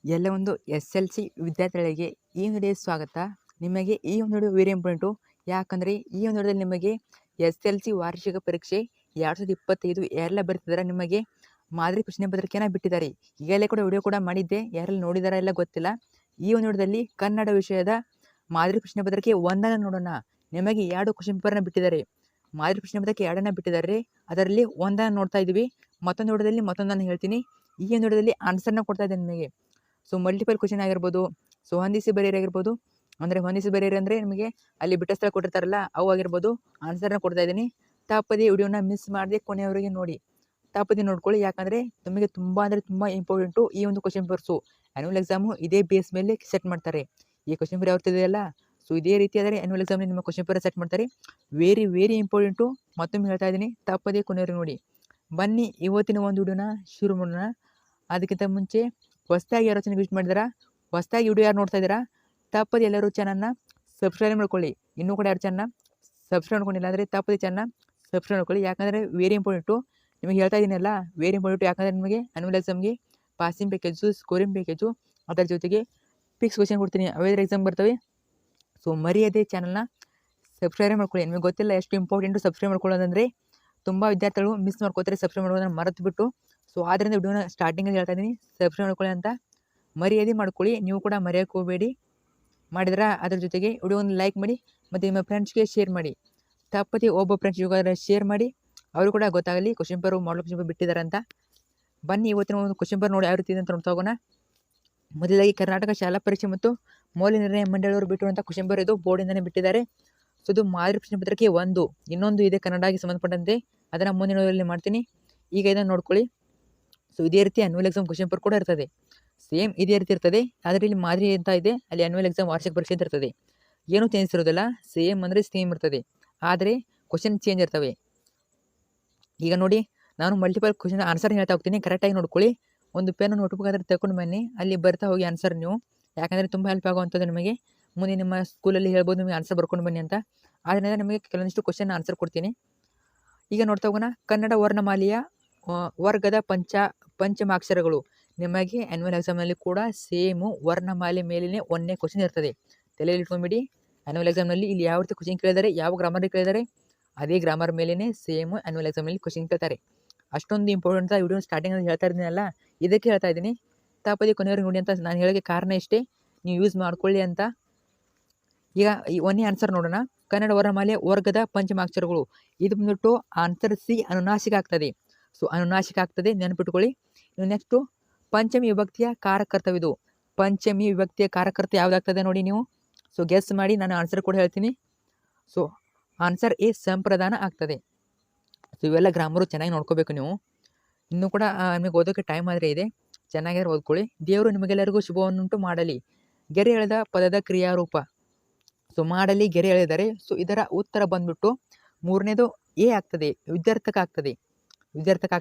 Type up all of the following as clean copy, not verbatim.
ಎಲ್ಲ ಒಂದು SLC ವಿದ್ಯಾರ್ಥಿಗಳಿಗೆ ಈ ವಿಡಿಯೋಗೆ ಸ್ವಾಗತ. ನಿಮಗೆ ಈ ಒಂದು ವಿಡಿಯೋ ವೆರಿ ಇಂಪಾರ್ಟೆಂಟು. ಯಾಕಂದರೆ ಈ ಒಂದು ವಿಡಿಯೋದಲ್ಲಿ ನಿಮಗೆ SLC ವಾರ್ಷಿಕ ಪರೀಕ್ಷೆ 2025 ಯಾರೆಲ್ಲ ಬರ್ತಿದ್ದಾರೆ ನಿಮಗೆ ಮಾದರಿ ಪ್ರಶ್ನೆ ಪತ್ರಿಕೆಯನ್ನು ಬಿಟ್ಟಿದ್ದಾರೆ. ಈಗಲೇ ಕೂಡ ವಿಡಿಯೋ ಕೂಡ ಮಾಡಿದ್ದೆ, ಯಾರೆಲ್ಲ ನೋಡಿದಾರ ಎಲ್ಲ ಗೊತ್ತಿಲ್ಲ. ಈ ಒಂದು ವಿಡಿಯೋದಲ್ಲಿ ಕನ್ನಡ ವಿಷಯದ ಮಾದರಿ ಪ್ರಶ್ನೆ ಪತ್ರಿಕೆ ಒಂದನ್ನು ನೋಡೋಣ. ನಿಮಗೆ 2 ಕ್ವಶನ್ ಪೇಪರ್ನ ಬಿಟ್ಟಿದ್ದಾರೆ. ಮಾದರಿ ಪ್ರಶ್ನೆ ಪತ್ರಿಕೆ 2 ಬಿಟ್ಟಿದ್ದಾರೆ, ಅದರಲ್ಲಿ ಒಂದನ್ನು ನೋಡ್ತಾ ಇದ್ದೀವಿ. ಮತ್ತೊಂದು ವಿಡಿಯೋದಲ್ಲಿ ಮತ್ತೊಂದನ್ನು ಹೇಳ್ತೀನಿ. ಈ ಒಂದು ವಿಡಿಯೋದಲ್ಲಿ ಆನ್ಸರ್ನ ಕೊಡ್ತಾ ಇದ್ದೇನೆ ನಿಮಗೆ. ಸೊ ಮಲ್ಟಿಪಲ್ ಕ್ವಶನ್ ಆಗಿರ್ಬೋದು, ಸೊ ಹೊಂದಿಸಿ ಬರೆಯಿರಿ ಆಗಿರ್ಬೋದು. ಅಂದರೆ ಹೊಂದಿಸಿ ಬರೆಯಿರಿ ಅಂದರೆ ನಿಮಗೆ ಅಲ್ಲಿ ಬಿಟ್ಟ ಸ್ಥಳ ಕೊಟ್ಟಿರ್ತಾರಲ್ಲ ಅವು ಆಗಿರ್ಬೋದು. ಆನ್ಸರ್ನ ಕೊಡ್ತಾ ಇದ್ದೀನಿ. ತಪ್ಪದೆ ವಿಡಿಯೋನ ಮಿಸ್ ಮಾಡದೆ ಕೊನೆಯವರೆಗೆ ನೋಡಿ. ತಪ್ಪದೆ ನೋಡ್ಕೊಳ್ಳಿ, ಯಾಕಂದರೆ ನಿಮಗೆ ತುಂಬ ಅಂದರೆ ತುಂಬ ಇಂಪಾರ್ಟೆಂಟು ಈ ಒಂದು ಕ್ವಶನ್ ಪೇಪರ್ಸು. ಆ್ಯನ್ಯುವಲ್ ಎಕ್ಸಾಮು ಇದೇ ಬೇಸ್ ಮೇಲೆ ಸೆಟ್ ಮಾಡ್ತಾರೆ. ಈ ಕ್ವಶನ್ ಪೇಪರ್ ಯಾವತ್ತಿದೆಯಲ್ಲ, ಸೊ ಇದೇ ರೀತಿ ಆದರೆ ಆ್ಯನ್ಯುವಲ್ ಎಕ್ಸಾಮ್ನಲ್ಲಿ ನಿಮ್ಮ ಕ್ವಶನ್ ಪೇಪರ್ ಸೆಟ್ ಮಾಡ್ತಾರೆ. Very important. ಮತ್ತೊಮ್ಮೆ ಹೇಳ್ತಾ ಇದ್ದೀನಿ, ತಪ್ಪದೆ ಕೊನೆಯವರೆಗೆ ನೋಡಿ. ಬನ್ನಿ ಇವತ್ತಿನ ಒಂದು ವಿಡಿಯೋನ ಶುರು ಮಾಡೋಣ. ಅದಕ್ಕಿಂತ ಮುಂಚೆ ಹೊಸದಾಗಿ ಯಾರು ಚಾನಲ್ ವಿಸಿಟ್ ಮಾಡಿದಾರಾ, ಹೊಸದಾಗಿ ವಿಡಿಯೋ ಯಾರು ನೋಡ್ತಾ ಇದ್ದೀರಾ, ತಪ್ಪದೆ ಎಲ್ಲರೂ ಚಾನಲ್ನ ಸಬ್ಸ್ಕ್ರೈಬ್ ಮಾಡ್ಕೊಳ್ಳಿ. ಇನ್ನೂ ಕೂಡ ಯಾರು ಚಾನಲ್ನ ಸಬ್ಸ್ಕ್ರೈಬ್ ಮಾಡ್ಕೊಂಡಿಲ್ಲ ಅಂದರೆ ತಪ್ಪದೆ ಚಾನಲ್ನ ಸಬ್ಸ್ಕ್ರೈಬ್ ಮಾಡ್ಕೊಳ್ಳಿ. ಯಾಕಂದರೆ ವೆರಿ ಇಂಪಾರ್ಟೆಂಟು. ನಿಮಗೆ ಹೇಳ್ತಾ ಇದ್ದೀನಲ್ಲ, ವೆರಿ ಇಂಪಾರ್ಟೆಂಟು. ಯಾಕಂದರೆ ನಿಮಗೆ ಆ್ಯನ್ಯುವಲ್ ಎಕ್ಸಾಮ್ಗೆ ಪಾಸಿಂಗ್ ಪ್ಯಾಕೇಜು, ಸ್ಕೋರಿಂಗ್ ಪ್ಯಾಕೇಜು, ಅದರ ಜೊತೆಗೆ ಫಿಕ್ಸ್ ಕ್ವಶನ್ ಕೊಡ್ತೀನಿ. ಅವೆಲ್ಲ ಎಕ್ಸಾಮ್ ಬರ್ತವೆ. ಸೊ ಮರೆಯದೇ ಚಾನಲ್ನ ಸಬ್ಸ್ಕ್ರೈಬ್ ಮಾಡ್ಕೊಳ್ಳಿ. ನಿಮಗೆ ಗೊತ್ತಿಲ್ಲ ಎಷ್ಟು ಇಂಪಾರ್ಟೆಂಟು ಸಬ್ಸ್ಕ್ರೈಬ್ ಮಾಡ್ಕೊಳ್ಳೋದಂದರೆ. ತುಂಬ ವಿದ್ಯಾರ್ಥಿಗಳು ಮಿಸ್ ಮಾಡ್ಕೋತಾರೆ ಸಬ್ಸ್ಕ್ರೈಬ್ ಮಾಡೋದನ್ನು ಮರೆತು ಬಿಟ್ಟು. ಸೊ ಆದ್ದರಿಂದ ವಿಡಿಯೋನ ಸ್ಟಾರ್ಟಿಂಗಲ್ಲಿ ಹೇಳ್ತಾ ಇದ್ದೀನಿ, ಸಬ್ಸ್ಕ್ರೈಬ್ ಮಾಡ್ಕೊಳ್ಳಿ ಅಂತ. ಮರ್ಯಾದೆ ಮಾಡ್ಕೊಳ್ಳಿ, ನೀವು ಕೂಡ ಮರೆಯೋಕ್ಕೆ ಹೋಗಬೇಡಿ. ಮಾಡಿದ್ರೆ ಅದ್ರ ಜೊತೆಗೆ ವಿಡಿಯೋ ಒಂದು ಲೈಕ್ ಮಾಡಿ ಮತ್ತು ನಿಮ್ಮ ಫ್ರೆಂಡ್ಸ್ಗೆ ಶೇರ್ ಮಾಡಿ. ತಪ್ಪದೆ ಒಬ್ಬ ಫ್ರೆಂಡ್ಸ್ ಯೋಗಾದ್ರೆ ಶೇರ್ ಮಾಡಿ, ಅವರು ಕೂಡ ಗೊತ್ತಾಗಲಿ question paper model question paper ಬಿಟ್ಟಿದ್ದಾರೆ ಅಂತ. ಬನ್ನಿ ಇವತ್ತಿನ ಒಂದು ಕ್ವಶನ್ ಪೇಪರ್ ನೋಡಿ ಯಾವ ರೀತಿ ಇದೆ ಅಂತ ನೋಡ್ತಾ ಹೋಗೋಣ. ಮೊದಲಾಗಿ ಕರ್ನಾಟಕ ಶಾಲಾ ಪರೀಕ್ಷೆ ಮತ್ತು ಮೌಲ್ಯ ನಿರ್ಣಯ ಮಂಡಳಿಯವರು ಬಿಟ್ಟಿರುವಂಥ ಕ್ವಶನ್ ಪೇಪರ್ ಇದು ಬೋರ್ಡಿಂದಲೇ ಬಿಟ್ಟಿದ್ದಾರೆ. ಸೊ ಇದು ಮಾದರಿ ಪ್ರಶ್ನೆ ಪತ್ರಿಕೆ 1. ಇನ್ನೊಂದು ಇದೆ ಕನ್ನಡಕ್ಕೆ ಸಂಬಂಧಪಟ್ಟಂತೆ, ಅದನ್ನು ಮುಂದಿನ ವಿಡಿಯೋದಲ್ಲಿ ಮಾಡ್ತೀನಿ. ಈಗ ಇದನ್ನು ನೋಡ್ಕೊಳ್ಳಿ. ಸೊ ಇದೇ ರೀತಿ ಆ್ಯನ್ಯುವಲ್ ಎಕ್ಸಾಮ್ ಕ್ವಶನ್ ಪೇಪರ್ ಕೂಡ ಇರ್ತದೆ. ಸೇಮ್ ಇದೇ ರೀತಿ ಇರ್ತದೆ, ಆದರೆ ಇಲ್ಲಿ ಮಾದರಿ ಅಂತ ಇದೆ, ಅಲ್ಲಿ ಆ್ಯನ್ಯುವಲ್ ಎಕ್ಸಾಮ್ ವಾರ್ಷಿಕ ಪರೀಕ್ಷೆ ಅಂತ ಇರ್ತದೆ. ಏನೂ ಚೇಂಜ್ ಇರೋದಿಲ್ಲ, ಸೇಮ್ ಅಂದರೆ ಸೇಮ್ ಇರ್ತದೆ, ಆದರೆ ಕ್ವಶನ್ ಚೇಂಜ್ ಇರ್ತವೆ. ಈಗ ನೋಡಿ, ನಾನು ಮಲ್ಟಿಪಲ್ ಕ್ವಶನ್ ಆನ್ಸರ್ ಹೇಳ್ತಾ ಹೋಗ್ತೀನಿ, ಕರೆಕ್ಟಾಗಿ ನೋಡ್ಕೊಳ್ಳಿ. ಒಂದು ಪೆನ್ ನೋಟ್ಬುಕ್ ಆದರೆ ತಗೊಂಡು ಬನ್ನಿ, ಅಲ್ಲಿ ಬರ್ತಾ ಹೋಗಿ ಆನ್ಸರ್ ನೀವು. ಯಾಕಂದರೆ ತುಂಬ ಹೆಲ್ಪ್ ಆಗುವಂಥದ್ದು ನಿಮಗೆ. ಮುಂದೆ ನಿಮ್ಮ ಸ್ಕೂಲಲ್ಲಿ ಹೇಳ್ಬೋದು ನಿಮಗೆ ಆನ್ಸರ್ ಬರ್ಕೊಂಡು ಬನ್ನಿ ಅಂತ. ಆದ್ದರಿಂದ ನಿಮಗೆ ಕೆಲವೊಂದಿಷ್ಟು ಕ್ವಶನ್ ಆನ್ಸರ್ ಕೊಡ್ತೀನಿ. ಈಗ ನೋಡ್ತಾ ಹೋಗೋಣ. ಕನ್ನಡ ವರ್ಣಮಾಲೆಯ ವರ್ಗದ ಪಂಚಮಾಕ್ಷರಗಳು. ನಿಮಗೆ ಆ್ಯನ್ಯುವಲ್ ಎಕ್ಸಾಮ್ನಲ್ಲಿ ಕೂಡ ಸೇಮು ವರ್ಣಮಾಲೆ ಮೇಲಿನ 1ನೇ ಕ್ವಶನ್ ಇರ್ತದೆ. ತಲೆಯಲ್ಲಿ ಇಟ್ಕೊಂಡ್ಬಿಡಿ. ಆ್ಯನ್ಯುವಲ್ ಎಕ್ಸಾಮ್ನಲ್ಲಿ ಇಲ್ಲಿ ಯಾವ ರೀತಿ ಕ್ವಶನ್ ಕೇಳಿದ್ದಾರೆ, ಯಾವ ಗ್ರಾಮರ್ ಕೇಳಿದ್ದಾರೆ, ಅದೇ ಗ್ರಾಮರ್ ಮೇಲೇ ಸೇಮು ಆ್ಯನ್ಯುವಲ್ ಎಕ್ಸಾಮ್ನಲ್ಲಿ ಕ್ವಶನ್ ಕೇಳ್ತಾರೆ. ಅಷ್ಟೊಂದು ಇಂಪಾರ್ಟೆಂಟ್ ವಿಡಿಯೋ ಸ್ಟಾರ್ಟಿಂಗಲ್ಲಿ ಹೇಳ್ತಾ ಇದ್ದೀನಲ್ಲ, ಇದಕ್ಕೆ ಹೇಳ್ತಾ ಇದ್ದೀನಿ. ತಪ್ಪದೆ ಕೊನೆಯವರೆಗೆ ನೋಡಿ ಅಂತ ನಾನು ಹೇಳೋಕ್ಕೆ ಕಾರಣ ಇಷ್ಟೇ, ನೀವು ಯೂಸ್ ಮಾಡ್ಕೊಳ್ಳಿ ಅಂತ. ಈಗ ಈ 1ನೇ ಆನ್ಸರ್ ನೋಡೋಣ. ಕನ್ನಡ ವರ್ಣಮಾಲೆ ವರ್ಗದ ಪಂಚಮಾಕ್ಷರಗಳು. ಇದು ಬಂದ್ಬಿಟ್ಟು ಆನ್ಸರ್ ಸಿ, ಅನುನಾಸಿಕ ಆಗ್ತದೆ. ಸೊ ಅನುನಾಸಿಕ ಆಗ್ತದೆ, ನೆನಪಿಟ್ಕೊಳ್ಳಿ. ನೆಕ್ಸ್ಟು ಪಂಚಮಿ ವಿಭಕ್ತಿಯ ಕಾರಕರ್ತವಿದು. ಪಂಚಮಿ ವಿಭಕ್ತಿಯ ಕಾರಕರ್ತ ಯಾವುದಾಗ್ತದೆ ನೋಡಿ ನೀವು. ಸೊ ಗೆಸ್ ಮಾಡಿ, ನಾನು ಆನ್ಸರ್ ಕೂಡ ಹೇಳ್ತೀನಿ. ಸೊ ಆನ್ಸರ್ ಎ, ಸಂಪ್ರದಾನ ಆಗ್ತದೆ. ಸೊ ಇವೆಲ್ಲ ಗ್ರಾಮರು ಚೆನ್ನಾಗಿ ನೋಡ್ಕೋಬೇಕು ನೀವು. ಇನ್ನೂ ಕೂಡ ನಿಮಗೆ ಓದೋಕ್ಕೆ ಟೈಮ್ ಆದರೆ ಇದೆ, ಚೆನ್ನಾಗಿ ಓದ್ಕೊಳ್ಳಿ. ದೇವರು ನಿಮಗೆಲ್ಲರಿಗೂ ಶುಭವನ್ನುಂಟು ಮಾಡಲಿ. ಗೆರೆ ಎಳೆದ ಪದದ ಕ್ರಿಯಾರೂಪ. ಸೊ ಮಾಡಲಿ ಗೆರೆ ಎಳೆದರೆ. ಸೊ ಇದರ ಉತ್ತರ ಬಂದ್ಬಿಟ್ಟು 3ನೇದು ಎ ಆಗ್ತದೆ, ವಿದ್ಯಾರ್ಥಕ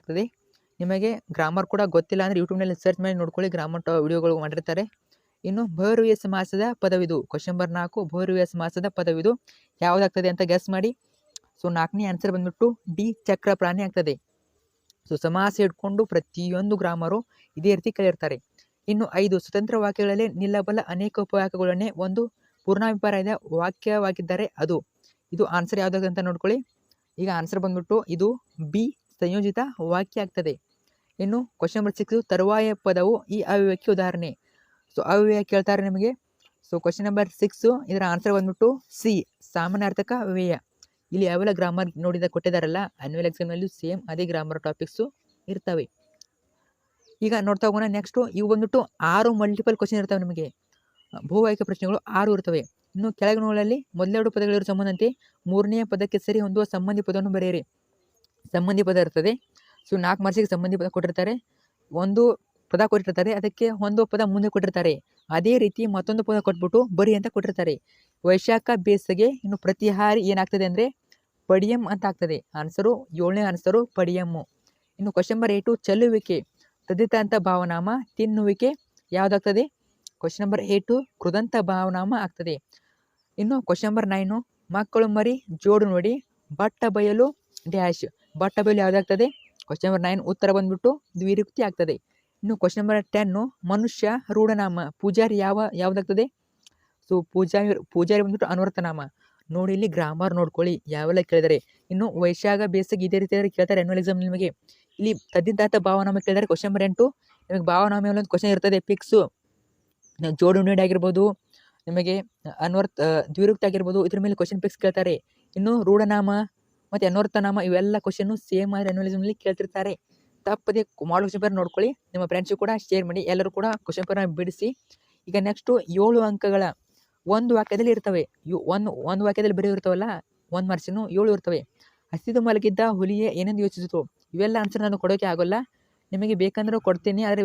ಆಗ್ತದೆ. ನಿಮಗೆ ಗ್ರಾಮರ್ ಕೂಡ ಗೊತ್ತಿಲ್ಲ ಅಂದರೆ ಯೂಟ್ಯೂಬ್ನಲ್ಲಿ ಸರ್ಚ್ ಮಾಡಿ ನೋಡ್ಕೊಳ್ಳಿ, ಗ್ರಾಮರ್ ವಿಡಿಯೋಗಳು ಮಾಡಿರ್ತಾರೆ. ಇನ್ನು ಬಹುವ್ರೀಹಿ ಸಮಾಸದ ಪದವಿದು. ಕ್ವಶನ್ ನಂಬರ್ 4, ಬಹುವ್ರೀಹಿ ಸಮಾಸದ ಪದವಿದು ಯಾವುದಾಗ್ತದೆ ಅಂತ ಗೆಸ್ ಮಾಡಿ. ಸೊ 4ನೇ ಆನ್ಸರ್ ಬಂದ್ಬಿಟ್ಟು ಡಿ, ಚಕ್ರ ಪ್ರಾಣಿ ಆಗ್ತದೆ. ಸೊ ಸಮಾಸ ಇಟ್ಕೊಂಡು ಪ್ರತಿಯೊಂದು ಗ್ರಾಮರು ಇದೇ ರೀತಿ ಕಲಿರ್ತಾರೆ. ಇನ್ನು 5, ಸ್ವತಂತ್ರ ವಾಕ್ಯಗಳಲ್ಲಿ ನಿಲ್ಲಬಲ್ಲ ಅನೇಕ ಉಪವಾಕ್ಯಗಳನ್ನೇ ಒಂದು ಪೂರ್ಣಾಭಿಪ್ರಾಯದ ವಾಕ್ಯವಾಗಿದ್ದರೆ ಅದು. ಇದು ಆನ್ಸರ್ ಯಾವುದಾಗುತ್ತೆ ಅಂತ ನೋಡ್ಕೊಳ್ಳಿ. ಈಗ ಆನ್ಸರ್ ಬಂದ್ಬಿಟ್ಟು ಇದು ಬಿ, ಸಂಯೋಜಿತ ವಾಕ್ಯ ಆಗ್ತದೆ. ಇನ್ನು ಕ್ವಶನ್ ನಂಬರ್ 6, ತರುವಾಯ ಪದವು ಈ ಅವ್ಯಯಕ್ಕೆ ಉದಾಹರಣೆ. ಸೊ ಅವ್ಯಯ ಕೇಳ್ತಾರೆ ನಿಮಗೆ. ಸೊ ಕ್ವಶನ್ ನಂಬರ್ 6 ಇದರ ಆನ್ಸರ್ ಬಂದ್ಬಿಟ್ಟು ಸಿ, ಸಾಮಾನ್ಯಾರ್ಥಕ ಅವ್ಯಯ. ಇಲ್ಲಿ ಯಾವೆಲ್ಲ ಗ್ರಾಮರ್ ಕೊಟ್ಟಿದ್ದಾರಲ್ಲ ಆ್ಯನ್ಯುವಲ್ ಎಕ್ಸಾಮ್ನಲ್ಲಿ ಸೇಮ್ ಅದೇ ಗ್ರಾಮರ್ ಟಾಪಿಕ್ಸು ಇರ್ತವೆ. ಈಗ ನೋಡ್ತಾ ಹೋಗೋಣ. ನೆಕ್ಸ್ಟು ಇವು ಬಂದ್ಬಿಟ್ಟು 6 ಮಲ್ಟಿಪಲ್ ಕ್ವಶನ್ ಇರ್ತವೆ ನಿಮಗೆ. ಬಹು ಆಯ್ಕೆ ಪ್ರಶ್ನೆಗಳು 6 ಇರ್ತವೆ. ಇನ್ನು ಕೆಳಗಿನಗಳಲ್ಲಿ ಮೊದಲೆರಡು ಪದಗಳಿರೋ ಸಂಬಂಧಂತೆ 3ನೇ ಪದಕ್ಕೆ ಸರಿ ಹೊಂದುವ ಸಂಬಂಧಿ ಪದವನ್ನು ಬರೆಯಿರಿ. ಸಂಬಂಧಿ ಪದ ಇರ್ತದೆ. ಸೊ 4 ಮಾರ್ಕ್ಸಿಗೆ ಸಂಬಂಧಿ ಪದ ಕೊಟ್ಟಿರ್ತಾರೆ. ಒಂದು ಪದ ಕೊಟ್ಟಿರ್ತಾರೆ, ಅದಕ್ಕೆ ಒಂದು ಪದ ಮುಂದೆ ಕೊಟ್ಟಿರ್ತಾರೆ. ಅದೇ ರೀತಿ ಮತ್ತೊಂದು ಪದ ಕೊಟ್ಬಿಟ್ಟು ಬರಿ ಅಂತ ಕೊಟ್ಟಿರ್ತಾರೆ. ವೈಶಾಖ ಬೇಸಿಗೆ. ಇನ್ನು ಪ್ರತಿಹಾರಿ ಏನಾಗ್ತದೆ ಅಂದರೆ ಪಡಿಯಂ ಅಂತ ಆಗ್ತದೆ. ಆನ್ಸರು 7ನೇ ಆನ್ಸರು ಪಡಿಯಮ್ಮು. ಇನ್ನು ಕ್ವಶನ್ ನಂಬರ್ 8, ಚಲುವಿಕೆ. ತದ್ದಿತ ಅಂತ ಭಾವನಾಮ. ತಿನ್ನುವಿಕೆ ಯಾವುದಾಗ್ತದೆ. ಕ್ವಶನ್ ನಂಬರ್ 8 ಕೃದಂತ ಭಾವನಾಮ ಆಗ್ತದೆ. ಇನ್ನು ಕ್ವಶನ್ ನಂಬರ್ 9, ಮಕ್ಕಳು ಮರಿ ಜೋಡು ನೋಡಿ. ಬಟ್ಟ ಬಯಲು ಡ್ಯಾಶ್. ಬಟ್ಟ ಬಯಲು ಯಾವುದಾಗ್ತದೆ. ಕ್ವಶನ್ ನಂಬರ್ 9 ಉತ್ತರ ಬಂದ್ಬಿಟ್ಟು ದ್ವಿರುಕ್ತಿ ಆಗ್ತದೆ. ಇನ್ನು ಕ್ವಶನ್ ನಂಬರ್ 10 ಮನುಷ್ಯ ರೂಢನಾಮ ಪೂಜಾರಿ ಯಾವುದಾಗ್ತದೆ? ಸೊ ಪೂಜಾರಿ ಬಂದ್ಬಿಟ್ಟು ಅನ್ವರ್ಥನಾಮ. ನೋಡಿ ಇಲ್ಲಿ ಗ್ರಾಮರ್ ನೋಡ್ಕೊಳ್ಳಿ ಯಾವೆಲ್ಲ ಕೇಳಿದರೆ. ಇನ್ನು ವೈಶಾಖ ಬೇಸಿಗೆ ಇದೇ ರೀತಿ ಕೇಳ್ತಾರೆ ಆನ್ಯುವಲ್ ಎಕ್ಸಾಮ್ ನಿಮಗೆ. ಇಲ್ಲಿ ತದ್ದಿದ್ದಾತ ಭಾವನಾಮ ಕೇಳಿದರೆ ಕ್ವಶನ್ ನಂಬರ್ 8 ನಿಮಗೆ ಭಾವನಾಮ ಮೇಲೆ ಒಂದು ಕ್ವಶನ್ ಇರ್ತದೆ ಫಿಕ್ಸು. ಜೋಡು ನುಡಿ ಆಗಿರ್ಬೋದು, ನಿಮಗೆ ದ್ವಿರುಕ್ತ ಆಗಿರ್ಬೋದು, ಇದ್ರ ಮೇಲೆ ಕ್ವಶನ್ ಫಿಕ್ಸ್ ಕೇಳ್ತಾರೆ. ಇನ್ನು ರೂಢನಾಮ ಮತ್ತು ಅನ್ವರ್ಥನಾಮ ಇವೆಲ್ಲ ಕ್ವಶನ್ನು ಸೇಮ್ ಆದ್ರೆ ಆನ್ಯುವಲ್ ಎಕ್ಸಾಮ್ನಲ್ಲಿ ಕೇಳ್ತಿರ್ತಾರೆ. ತಪ್ಪದೆ ಮಾಡೋ ಕ್ವಶನ್ ಪೇಪರ್ ನೋಡ್ಕೊಳ್ಳಿ, ನಿಮ್ಮ ಫ್ರೆಂಡ್ಸಿಗೂ ಕೂಡ ಶೇರ್ ಮಾಡಿ, ಎಲ್ಲರೂ ಕೂಡ ಕ್ವಶನ್ ಪೇಪರ್ನ ಬಿಡಿಸಿ. ಈಗ ನೆಕ್ಸ್ಟು 7 ಅಂಕಗಳ ಒಂದು ವಾಕ್ಯದಲ್ಲಿ ಇರ್ತವೆ. ಒಂದು ವಾಕ್ಯದಲ್ಲಿ ಬರೀ ಇರ್ತಾವಲ್ಲ 1 ಮಾರ್ಕ್ಸಿನು 7 ಇರ್ತವೆ. ಹಸಿದು ಮಲಗಿದ್ದ ಹುಲಿಯೇ ಏನೆಂದು ಯೋಚಿಸಿತು. ಇವೆಲ್ಲ ಆನ್ಸರ್ ನಾನು ಕೊಡೋಕೆ ಆಗೋಲ್ಲ, ನಿಮಗೆ ಬೇಕಂದ್ರೆ ಕೊಡ್ತೀನಿ. ಆದರೆ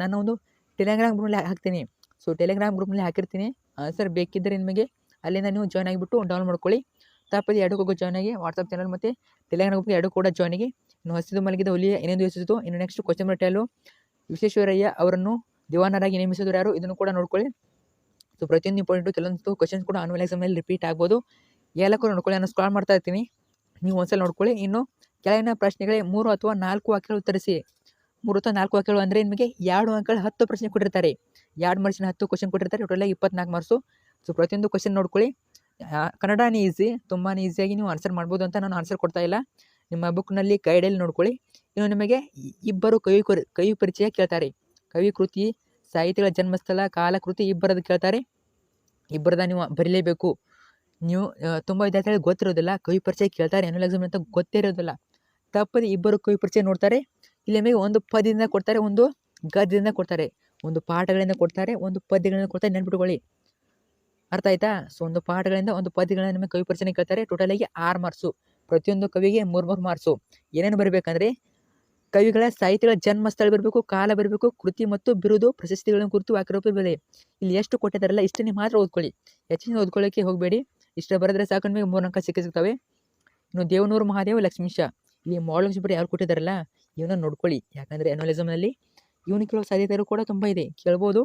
ನಾನು ಒಂದು ಟೆಲಿಗ್ರಾಮ್ ಗ್ರೂಪ್ನಲ್ಲಿ ಹಾಕ್ತೀನಿ. ಸೊ ಟೆಲಿಗ್ರಾಮ್ ಗ್ರೂಪ್ನಲ್ಲಿ ಹಾಕಿರ್ತೀನಿ, ಆನ್ಸರ್ ಬೇಕಿದ್ದರೆ ನಿಮಗೆ ಅಲ್ಲಿಂದ ನೀವು ಜಾಯ್ನ್ ಆಗಿಬಿಟ್ಟು ಡೌನ್ಲೋಡ್ ಮಾಡ್ಕೊಳ್ಳಿ. ತಪ್ಪದೆ ಎರಡಕ್ಕೂ ಜಾಯ್ನ್ ಆಗಿ, ವಾಟ್ಸಪ್ ಚಾನಲ್ ಮತ್ತು ಟೆಲಿಗ್ರಾಮ್ ಗ್ರೂಪ್ಗೆ ಎರಡೂ ಕೂಡ ಜಾಯ್ನ್ ಆಗಿ. ಇನ್ನು ಹಸಿದು ಮಲಗಿದ ಹುಲಿಯೇ ಏನೆಂದು ಯೋಚಿಸಿತು. ಇನ್ನು ನೆಕ್ಸ್ಟ್ ಕ್ವಶನ್ ನಂಬರ್ 12 ವಿಶ್ವೇಶ್ವರಯ್ಯ ಅವರನ್ನು ದಿವಾನರಾಗಿ ನೇಮಿಸಿದ್ರು ಯಾರು, ಇದನ್ನು ಕೂಡ ನೋಡ್ಕೊಳ್ಳಿ. ಸೊ ಪ್ರತಿಯೊಂದು ಇಂಪಾರ್ಟೆಂಟು ಕೆಲವೊಂದು ಕ್ವಶನ್ಸ್ ಕೂಡ ಆನ್ಯುವಲ್ ಎಕ್ಸಾಮಲ್ಲಿ ರಿಪೀಟ್ ಆಗ್ಬೋದು, ಎಲ್ಲ ಕೂಡ ನೋಡ್ಕೊಳ್ಳಿ. ನಾನು ಸ್ಕ್ರಾಲ್ ಮಾಡ್ತಾ ಇರ್ತೀನಿ, ನೀವು ಒಂದ್ಸಲ ನೋಡ್ಕೊಳ್ಳಿ. ಇನ್ನು ಕೆಳಗಿನ ಪ್ರಶ್ನೆಗಳೇ 3 ಅಥವಾ 4 ವಾಕ್ಯಗಳು ಉತ್ತರಿಸಿ. 3 ಅಥವಾ 4 ವಾಕ್ಯಗಳು ಅಂದರೆ ನಿಮಗೆ 2 ಅಂಕಗಳ 10 ಪ್ರಶ್ನೆ ಕೊಟ್ಟಿರ್ತಾರೆ. 2 ಮಾರ್ಕ್ಸಿನ 10 ಕ್ವಶನ್ ಕೊಟ್ಟಿರ್ತಾರೆ, ಟೋಟಲಾಗಿ 24 ಮಾರ್ಕ್ಸು. ಸೊ ಪ್ರತಿಯೊಂದು ಕ್ವಶನ್ ನೋಡ್ಕೊಳ್ಳಿ. ಕನ್ನಡನೇ ಈಸಿ, ತುಂಬಾ ಈಸಿಯಾಗಿ ನೀವು ಆನ್ಸರ್ ಮಾಡ್ಬೋದು ಅಂತ ನಾನು ಆನ್ಸರ್ ಕೊಡ್ತಾ ಇಲ್ಲ. ನಿಮ್ಮ ಬುಕ್ನಲ್ಲಿ ಗೈಡಲ್ಲಿ ನೋಡ್ಕೊಳ್ಳಿ. ಇನ್ನು ನಿಮಗೆ ಇಬ್ಬರು ಕವಿ ಪರಿಚಯ ಕೇಳ್ತಾರೆ. ಕವಿ ಕೃತಿ, ಸಾಹಿತಿಗಳ ಜನ್ಮಸ್ಥಳ, ಕಾಲಕೃತಿ ಇಬ್ಬರದ್ದು ಕೇಳ್ತಾರೆ. ಇಬ್ಬರದ ನೀವು ಬರೀಲೇಬೇಕು. ನೀವು ತುಂಬ ವಿದ್ಯಾರ್ಥಿಗಳಿಗೆ ಗೊತ್ತಿರೋದಿಲ್ಲ, ಕವಿ ಪರಿಚಯ ಕೇಳ್ತಾರೆ ಆನ್ಯುವಲ್ ಎಕ್ಸಾಮ್ ಅಂತ ಗೊತ್ತಿರೋದಿಲ್ಲ. ತಪ್ಪದೆ ಇಬ್ಬರು ಕವಿ ಪರಿಚಯ ನೋಡ್ತಾರೆ. ಇಲ್ಲಿ ನಿಮಗೆ ಒಂದು ಪದ್ಯದಿಂದ ಕೊಡ್ತಾರೆ, ಒಂದು ಗದ್ಯದಿಂದ ಕೊಡ್ತಾರೆ, ಒಂದು ಪಾಠಗಳಿಂದ ಕೊಡ್ತಾರೆ, ಒಂದು ಪದ್ಯಗಳಿಂದ ಕೊಡ್ತಾರೆ. ನೆನ್ಪಿಟ್ಕೊಳ್ಳಿ, ಅರ್ಥ ಆಯ್ತಾ? ಸೊ ಒಂದು ಪಾಠಗಳಿಂದ ಒಂದು ಪದ್ಯಗಳಿಂದ ನಿಮಗೆ ಕವಿ ಪರಿಚಯ ಕೇಳ್ತಾರೆ. ಟೋಟಲಾಗಿ 6 ಮಾರ್ಕ್ಸು. ಪ್ರತಿಯೊಂದು ಕವಿಗೆ 3 ಮಾರ್ಕ್ಸು. ಏನೇನು ಬರಬೇಕಂದ್ರೆ ಕವಿಗಳ ಸಾಹಿತ್ಯಗಳ ಜನ್ಮಸ್ಥಳ ಬರಬೇಕು, ಕಾಲ ಬರಬೇಕು, ಕೃತಿ ಮತ್ತು ಬಿರುದು ಪ್ರಶಸ್ತಿಗಳನ್ನು ಕುರಿತು ವಾಕ್ಯರೂಪ ಬೆಲೆ. ಇಲ್ಲಿ ಎಷ್ಟು ಕೊಟ್ಟಿದ್ದಾರಲ್ಲ ಇಷ್ಟನ್ನೇ ಮಾತ್ರ ಓದ್ಕೊಳ್ಳಿ, ಹೆಚ್ಚಿನ ಓದ್ಕೊಳ್ಳೋಕ್ಕೆ ಹೋಗಬೇಡಿ. ಇಷ್ಟ ಬರೆದ್ರೆ ಸಾಕು, ನಿಮಗೆ 3 ಅಂಕ ಸಿಗ್ತವೆ. ಇನ್ನು ದೇವನೂರು ಮಹಾದೇವ ಲಕ್ಷ್ಮೀಶ, ಇಲ್ಲಿ ಮಾಡಲ್ ಪೇಪರ್ ಯಾರು ಕೊಟ್ಟಿದ್ದಾರಲ್ಲ ಇವನ್ನ ನೋಡ್ಕೊಳ್ಳಿ. ಯಾಕಂದರೆ ಆನ್ಯುವಲ್ ಎಕ್ಸಾಮ್ನಲ್ಲಿ ಇವನು ಕೇಳೋ ಸಾಧ್ಯತೆಗಳು ಕೂಡ ತುಂಬ ಇದೆ, ಕೇಳ್ಬೋದು.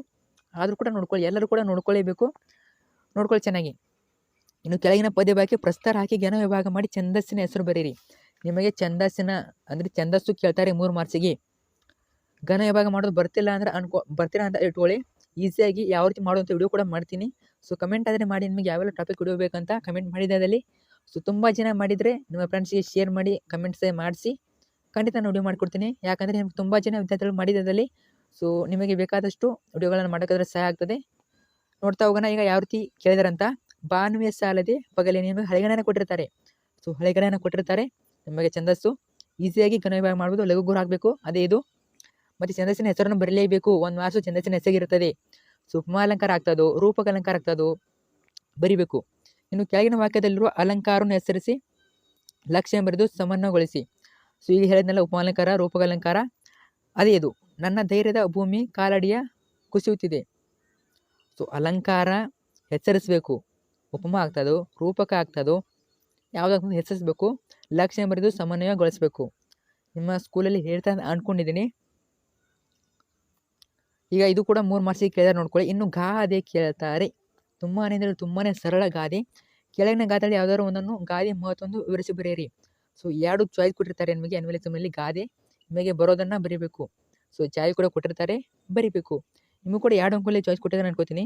ಆದರೂ ಕೂಡ ನೋಡ್ಕೊಳ್ಳಿ, ಎಲ್ಲರೂ ಕೂಡ ನೋಡ್ಕೊಳ್ಳೇಬೇಕು, ನೋಡ್ಕೊಳ್ಳಿ ಚೆನ್ನಾಗಿ. ಇನ್ನು ಕೆಳಗಿನ ಪದ್ಯ ಬಾಕಿ ಪ್ರಸ್ತಾರ ಹಾಕಿ ಘನ ವಿಭಾಗ ಮಾಡಿ ಛಂದಸ್ಸಿನ ಹೆಸರು ಬರೀರಿ. ನಿಮಗೆ ಛಂದಸ್ಸಿನ ಅಂದರೆ ಛಂದಸ್ಸು ಕೇಳ್ತಾರೆ 3 ಮಾರ್ಕ್ಸಿಗೆ. ಘನ ವಿಭಾಗ ಮಾಡೋದು ಬರ್ತಿಲ್ಲ ಅಂದರೆ ಬರ್ತೀರಾ ಅಂತ ಇಟ್ಕೊಳ್ಳಿ. ಈಸಿಯಾಗಿ ಯಾವ ರೀತಿ ಮಾಡುವಂಥ ವಿಡಿಯೋ ಕೂಡ ಮಾಡ್ತೀನಿ. ಸೊ ಕಮೆಂಟ್ ಆದರೆ ಮಾಡಿ, ನಿಮಗೆ ಯಾವೆಲ್ಲ ಟಾಪಿಕ್ ವಿಡಿಯೋ ಬೇಕಂತ ಕಮೆಂಟ್ ಮಾಡಿದಲ್ಲಿ. ಸೊ ತುಂಬ ಜನ ಮಾಡಿದರೆ ನಿಮ್ಮ ಫ್ರೆಂಡ್ಸ್ಗೆ ಶೇರ್ ಮಾಡಿ, ಕಮೆಂಟ್ಸ್ ಮಾಡಿಸಿ, ಖಂಡಿತ ನಾನು ವಿಡಿಯೋ ಮಾಡಿಕೊಡ್ತೀನಿ. ಯಾಕಂದರೆ ನಿಮ್ಗೆ ತುಂಬ ಜನ ವಿದ್ಯಾರ್ಥಿಗಳು ಮಾಡಿದಲ್ಲಿ. ಸೊ ನಿಮಗೆ ಬೇಕಾದಷ್ಟು ವಿಡಿಯೋಗಳನ್ನು ಮಾಡೋಕ್ಕಾದ್ರೆ ಸಹಾಯ ಆಗ್ತದೆ. ನೋಡ್ತಾ ಹೋಗೋಣ. ಈಗ ಯಾವ ರೀತಿ ಕೇಳಿದಾರಂತ. ಬಾನುವೆ ಸಾಲದೆ ಪಗಲೇ ನಿಮಗೆ ಹಳೆಗಣನ ಕೊಟ್ಟಿರ್ತಾರೆ. ಸೊ ಹಳೆಗಣನ ಕೊಟ್ಟಿರ್ತಾರೆ, ನಿಮಗೆ ಛಂದಸ್ಸು ಈಸಿಯಾಗಿ ಘನ ವಿಭಾಗ ಮಾಡ್ಬೋದು. ಲಘು ಗುರು ಹಾಕಬೇಕು, ಅದೇ ಇದು. ಮತ್ತು ಛಂದಸ್ಸಿನ ಹೆಸರನ್ನು ಬರಲೇಬೇಕು. 1 ಮಾರ್ಕ್ಸು ಛಂದಸ್ಸಿನ ಹೆಸರಿರುತ್ತದೆ. ಸೊ ಉಪಮಾಲಂಕಾರ ಆಗ್ತದೋ, ರೂಪಕ ಅಲಂಕಾರ ಆಗ್ತದೋ ಬರಿಬೇಕು. ಇನ್ನು ಕೆಳಗಿನ ವಾಕ್ಯದಲ್ಲಿರುವ ಅಲಂಕಾರವನ್ನು ಹೆಸರಿಸಿ ಲಕ್ಷ್ಯ ಬರೆದು ಸಮನ್ವಯಗೊಳಿಸಿ. ಸೊ ಈಗ ಹೇಳಿದ್ನಲ್ಲ, ಉಪಮಾಲಂಕಾರ, ರೂಪಕಾಲಂಕಾರ, ಅದೇ ಇದು. ನನ್ನ ಧೈರ್ಯದ ಭೂಮಿ ಕಾಲಡಿಯ ಕುಸಿಯುತ್ತಿದೆ. ಸೊ ಅಲಂಕಾರ ಹೆಸರಿಸಬೇಕು, ಉಪಮ ಆಗ್ತದೋ, ರೂಪಕ ಆಗ್ತದೋ, ಯಾವುದಾಗ್ತದೆ ಹೆಸರಿಸಬೇಕು, ಲಕ್ಷ್ಯ ಬರೆದು ಸಮನ್ವಯಗೊಳಿಸಬೇಕು. ನಿಮ್ಮ ಸ್ಕೂಲಲ್ಲಿ ಹೇಳ್ತಾ ಅಂದ್ಕೊಂಡಿದ್ದೀನಿ. ಈಗ ಇದು ಕೂಡ 3 ಮಾರ್ಕ್ಸಿಗೆ ಕೇಳಿದ್ರೆ ನೋಡ್ಕೊಳ್ಳಿ. ಇನ್ನು ಗಾದೆ ಕೇಳ್ತಾರೆ. ತುಂಬಾ ಅಂದರೆ ತುಂಬಾ ಸರಳ ಗಾದೆ. ಕೆಳಗಿನ ಗಾದೆಯಲ್ಲಿ ಯಾವುದಾದ್ರು ಒಂದನ್ನು ಗಾದೆ ಮಹತ್ವವನ್ನು ವಿವರಿಸಿ ಬರೆಯಿರಿ. ಸೊ 2 ಚಾಯ್ಸ್ ಕೊಟ್ಟಿರ್ತಾರೆ ನಿಮಗೆ ಆನ್ಯುವಲ್ ಎಕ್ಸಾಮಲ್ಲಿ. ಗಾದೆ ನಿಮಗೆ ಬರೋದನ್ನು ಬರೀಬೇಕು. ಸೊ ಚಾಯ್ಸ್ ಕೂಡ ಕೊಟ್ಟಿರ್ತಾರೆ, ಬರೀಬೇಕು. ನಿಮಗೂ ಕೂಡ 2 ಅಂಕಗಳಲ್ಲಿ ಚಾಯ್ಸ್ ಕೊಟ್ಟಿದ್ದಾರೆ ಅನ್ಕೋತೀನಿ.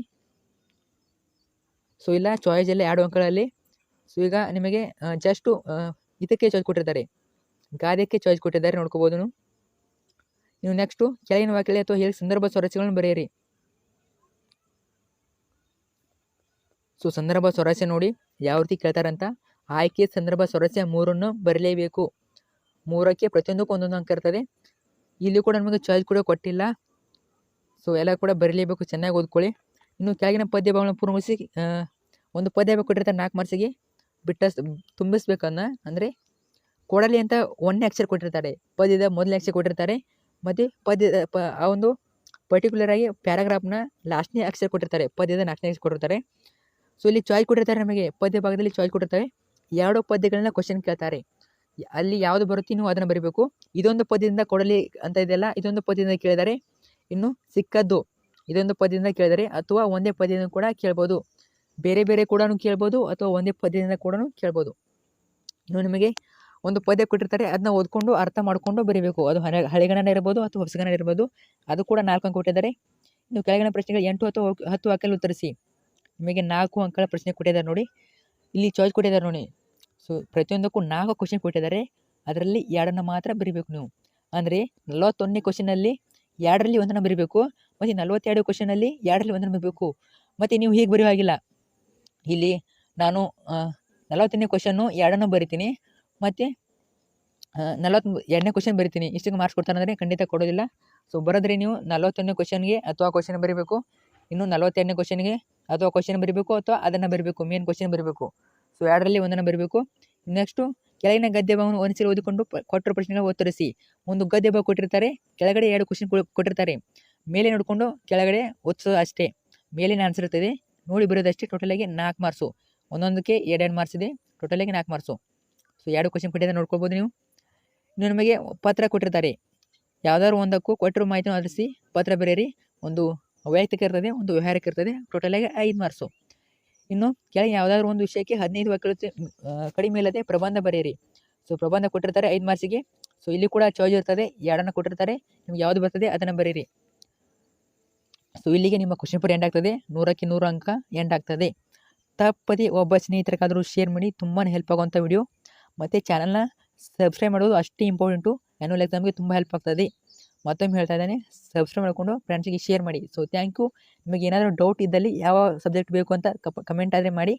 ಸೊ ಇಲ್ಲ, ಚಾಯ್ಸಲ್ಲಿ 2 ಅಂಕಗಳಲ್ಲಿ. ಸೊ ಈಗ ನಿಮಗೆ ಜಸ್ಟು ಇದಕ್ಕೆ ಚಾಯ್ಸ್ ಕೊಟ್ಟಿರ್ತಾರೆ, ಗಾದೆಗೆ ಚಾಯ್ಸ್ ಕೊಟ್ಟಿದ್ದಾರೆ, ನೋಡ್ಕೋಬೋದು ನೀವು. ನೆಕ್ಸ್ಟು ಕೆಳಗಿನ ವಾಕ್ಯದಲ್ಲಿ ಅಥವಾ ಹೇಳಿ ಸಂದರ್ಭ ಸ್ವರಸ್ಯಗಳನ್ನು ಬರೆಯಿರಿ. ಸೊ ಸಂದರ್ಭ ಸ್ವರಸ್ಯ ನೋಡಿ ಯಾವ ರೀತಿ ಕೇಳ್ತಾರಂತ. ಆಯ್ಕೆ ಸಂದರ್ಭ ಸ್ವರಸ್ಯ 3 ಬರಲೇಬೇಕು. 3ಕ್ಕೆ ಪ್ರತಿಯೊಂದಕ್ಕೂ 1 ಅಂಕ ಇರ್ತದೆ. ಇಲ್ಲಿ ಕೂಡ ನಮಗೆ ಚಾಯ್ಸ್ ಕೂಡ ಕೊಟ್ಟಿಲ್ಲ. ಸೊ ಎಲ್ಲ ಕೂಡ ಬರಲೇಬೇಕು, ಚೆನ್ನಾಗಿ ಓದ್ಕೊಳ್ಳಿ. ಇನ್ನು ಕೆಳಗಿನ ಪದ್ಯ ಭಾಗಗಳನ್ನು ಪೂರ್ಣಗೊಳಿಸಿ. ಒಂದು ಪದ್ಯ ಕೊಟ್ಟಿರ್ತಾರೆ 4 ಮಾರ್ಕ್ಸಿಗೆ, ತುಂಬಿಸ್ಬೇಕನ್ನ ಅಂದರೆ ಕೊಡಲಿ ಅಂತ 1ನೇ ಅಕ್ಷರ ಕೊಟ್ಟಿರ್ತಾರೆ, ಪದ್ಯದ ಮೊದಲನೇ ಅಕ್ಷರ ಕೊಟ್ಟಿರ್ತಾರೆ, ಮತ್ತು ಆ ಒಂದು ಪರ್ಟಿಕ್ಯುಲರ್ ಆಗಿ ಪ್ಯಾರಾಗ್ರಾಫ್ನ ಲಾಸ್ಟ್ನೇ ಅಕ್ಷರ ಕೊಟ್ಟಿರ್ತಾರೆ, ಪದ್ಯದ 4ನೇ ಅಕ್ಷರ ಕೊಟ್ಟಿರ್ತಾರೆ. ಸೊ ಇಲ್ಲಿ ಚಾಯ್ಸ್ ಕೊಟ್ಟಿರ್ತಾರೆ, ನಮಗೆ ಪದ್ಯ ಭಾಗದಲ್ಲಿ ಚಾಯ್ಸ್ ಕೊಟ್ಟಿರ್ತವೆ. 2 ಪದ್ಯಗಳನ್ನ ಕ್ವಶನ್ ಕೇಳ್ತಾರೆ, ಅಲ್ಲಿ ಯಾವುದು ಬರುತ್ತೆ ನೀವು ಅದನ್ನು ಬರೀಬೇಕು. ಇದೊಂದು ಪದ್ಯದಿಂದ ಕೊಡಲಿ ಅಂತ ಇದೆಯಲ್ಲ, ಇದೊಂದು ಪದ್ಯದಿಂದ ಕೇಳಿದರೆ. ಇನ್ನು ಸಿಕ್ಕದ್ದು ಇದೊಂದು ಪದ್ಯದಿಂದ ಕೇಳಿದರೆ, ಅಥವಾ ಒಂದೇ ಪದ್ಯದಿಂದ ಕೂಡ ಕೇಳ್ಬೋದು, ಬೇರೆ ಬೇರೆ ಕೂಡ ಕೇಳ್ಬೋದು, ಅಥವಾ ಒಂದೇ ಪದ್ಯದಿಂದ ಕೂಡ ಕೇಳ್ಬೋದು. ಇನ್ನು ನಿಮಗೆ ಒಂದು ಪದ್ಯ ಕೊಟ್ಟಿರ್ತಾರೆ, ಅದನ್ನ ಓದ್ಕೊಂಡು ಅರ್ಥ ಮಾಡಿಕೊಂಡು ಬರೀಬೇಕು. ಅದು ಹಳೆಗನ್ನಡ ಇರ್ಬೋದು ಅಥವಾ ಹೊಸಗನ್ನಡ ಇರ್ಬೋದು. ಅದು ಕೂಡ 4 ಅಂಕ ಕೊಟ್ಟಿದ್ದಾರೆ. ಇನ್ನು ಕೆಳಗಿನ ಪ್ರಶ್ನೆಗಳು 8 ಅಥವಾ 10 ವಾಕ್ಯದಲ್ಲಿ ಉತ್ತರಿಸಿ. ನಿಮಗೆ 4 ಅಂಕಗಳ ಪ್ರಶ್ನೆ ಕೊಟ್ಟಿದ್ದಾರೆ ನೋಡಿ. ಇಲ್ಲಿ ಚಾಯ್ಸ್ ಕೊಟ್ಟಿದ್ದಾರೆ ನೋಡಿ. ಸೊ ಪ್ರತಿಯೊಂದಕ್ಕೂ 4 ಕ್ವಶನ್ ಕೊಟ್ಟಿದ್ದಾರೆ. ಅದರಲ್ಲಿ 2 ಮಾತ್ರ ಬರೀಬೇಕು ನೀವು. ಅಂದರೆ 41ನೇ ಕ್ವಶನಲ್ಲಿ 2ರಲ್ಲಿ 1 ಬರೀಬೇಕು. ಮತ್ತು 42 ಕ್ವಶನಲ್ಲಿ 2ರಲ್ಲಿ 1 ಬರೀಬೇಕು. ಮತ್ತು ನೀವು ಹೀಗೆ ಬರೆಯೋ ಹಾಗಿಲ್ಲ. ಇಲ್ಲಿ ನಾನು 41ನೇ ಕ್ವಶನ್ನು 2 ಬರಿತೀನಿ, ಮತ್ತು 42ನೇ ಕ್ವಶನ್ ಬರಿತೀನಿ. ಇಷ್ಟಕ್ಕೆ ಮಾರ್ಕ್ಸ್ ಕೊಡ್ತಾರೆ ಅಂದರೆ ಖಂಡಿತ ಕೊಡೋದಿಲ್ಲ. ಸೊ ಬರೋದ್ರೆ ನೀವು 41ನೇ ಕ್ವಶನ್ಗೆ ಅಥವಾ ಕ್ವಶನ್ ಬರೀಬೇಕು. ಇನ್ನು 42ನೇ ಕ್ವಶನ್ಗೆ ಅಥವಾ ಕ್ವಶನ್ ಬರೀಬೇಕು ಅಥವಾ ಅದನ್ನು ಬರೀಬೇಕು, ಮೇನ್ ಕ್ವಶನ್ ಬರೀಬೇಕು. ಸೊ 2ರಲ್ಲಿ 1 ಬರೀಬೇಕು. ನೆಕ್ಸ್ಟು ಕೆಳಗಿನ ಗದ್ಯ ಭಾಗವನ್ನು ಒಂದ್ಸರಿ ಓದಿಕೊಂಡು ಕೊಟ್ಟಿರೋ ಪ್ರಶ್ನೆಗಳ ಉತ್ತರಿಸಿ. ಒಂದು ಗದ್ಯ ಭಾಗ ಕೊಟ್ಟಿರ್ತಾರೆ, ಕೆಳಗಡೆ 2 ಕ್ವಶನ್ ಕೊಟ್ಟಿರ್ತಾರೆ. ಮೇಲೆ ನೋಡಿಕೊಂಡು ಕೆಳಗಡೆ ಓದಿಸೋದು ಅಷ್ಟೇ. ಮೇಲಿನ ಆನ್ಸರ್ ಇರ್ತದೆ, ನೋಡಿ ಬರೋದಷ್ಟೇ. ಟೋಟಲಾಗಿ 4 ಮಾರ್ಕ್ಸು. ಒಂದೊಂದಕ್ಕೆ 2 ಮಾರ್ಕ್ಸ್ ಇದೆ. ಟೋಟಲಾಗಿ 4 ಮಾರ್ಕ್ಸು. ಸೊ 2 ಕ್ವಶನ್ ಕೊಟ್ಟಿದ್ದಾರೆ, ನೋಡ್ಕೊಬೋದು ನೀವು. ಇನ್ನು ನಮಗೆ ಪತ್ರ ಕೊಟ್ಟಿರ್ತಾರೆ. ಯಾವ್ದಾದ್ರು ಒಂದಕ್ಕೂ ಕೊಟ್ಟಿರೋ ಮಾಹಿತಿನ ಆಧರಿಸಿ ಪತ್ರ ಬರೆಯಿರಿ. ಒಂದು ವೈಯಕ್ತಿಕ ಇರ್ತದೆ, ಒಂದು ವ್ಯವಹಾರಿಕ ಇರ್ತದೆ. ಟೋಟಲಾಗಿ 5 ಮಾರ್ಕ್ಸು. ಇನ್ನು ಕೆಳಗೆ ಯಾವುದಾದ್ರು ಒಂದು ವಿಷಯಕ್ಕೆ 15 ವಾಕ್ಯಗಳು ಕಡಿಮೆ ಇಲ್ಲದೆ ಪ್ರಬಂಧ ಬರೆಯಿರಿ. ಸೊ ಪ್ರಬಂಧ ಕೊಟ್ಟಿರ್ತಾರೆ 5 ಮಾರ್ಕ್ಸಿಗೆ. ಸೊ ಇಲ್ಲಿ ಕೂಡ ಚಾಯ್ಸ್ ಇರ್ತದೆ, 2 ಕೊಟ್ಟಿರ್ತಾರೆ. ನಿಮ್ಗೆ ಯಾವುದು ಬರ್ತದೆ ಅದನ್ನು ಬರೀರಿ. ಸೊ ಇಲ್ಲಿಗೆ ನಿಮ್ಮ ಕ್ವಶನ್ ಪೇಪರ್ ಎಂಡ್ ಆಗ್ತದೆ. 100ಕ್ಕೆ 100 ಅಂಕ ಎಂಡ್ ಆಗ್ತದೆ. ತಪ್ಪದೆ ಒಬ್ಬ ಸ್ನೇಹಿತರಿಗಾದರೂ ಶೇರ್ ಮಾಡಿ. ತುಂಬಾ ಹೆಲ್ಪ್ ಆಗುವಂಥ ವಿಡಿಯೋ. ಮತ್ತು ಚಾನಲ್ನ ಸಬ್ಸ್ಕ್ರೈಬ್ ಮಾಡೋದು ಅಷ್ಟೇ ಇಂಪಾರ್ಟೆಂಟು. ಆ್ಯನ್ಯುವಲ್ ಎಕ್ಸಾಮ್ಗೆ ತುಂಬ ಹೆಲ್ಪ್ ಆಗ್ತದೆ. ಮತ್ತೊಮ್ಮೆ ಹೇಳ್ತಾ ಇದ್ದಾನೆ, ಸಬ್ಸ್ಕ್ರೈಬ್ ಮಾಡಿಕೊಂಡು ಫ್ರೆಂಡ್ಸಿಗೆ ಶೇರ್ ಮಾಡಿ. So thank you. ನಿಮಗೆ ಏನಾದರೂ ಡೌಟ್ ಇದ್ದಲ್ಲಿ ಯಾವ ಸಬ್ಜೆಕ್ಟ್ ಬೇಕು ಅಂತ ಕಮೆಂಟ್ ಆದರೆ ಮಾಡಿ.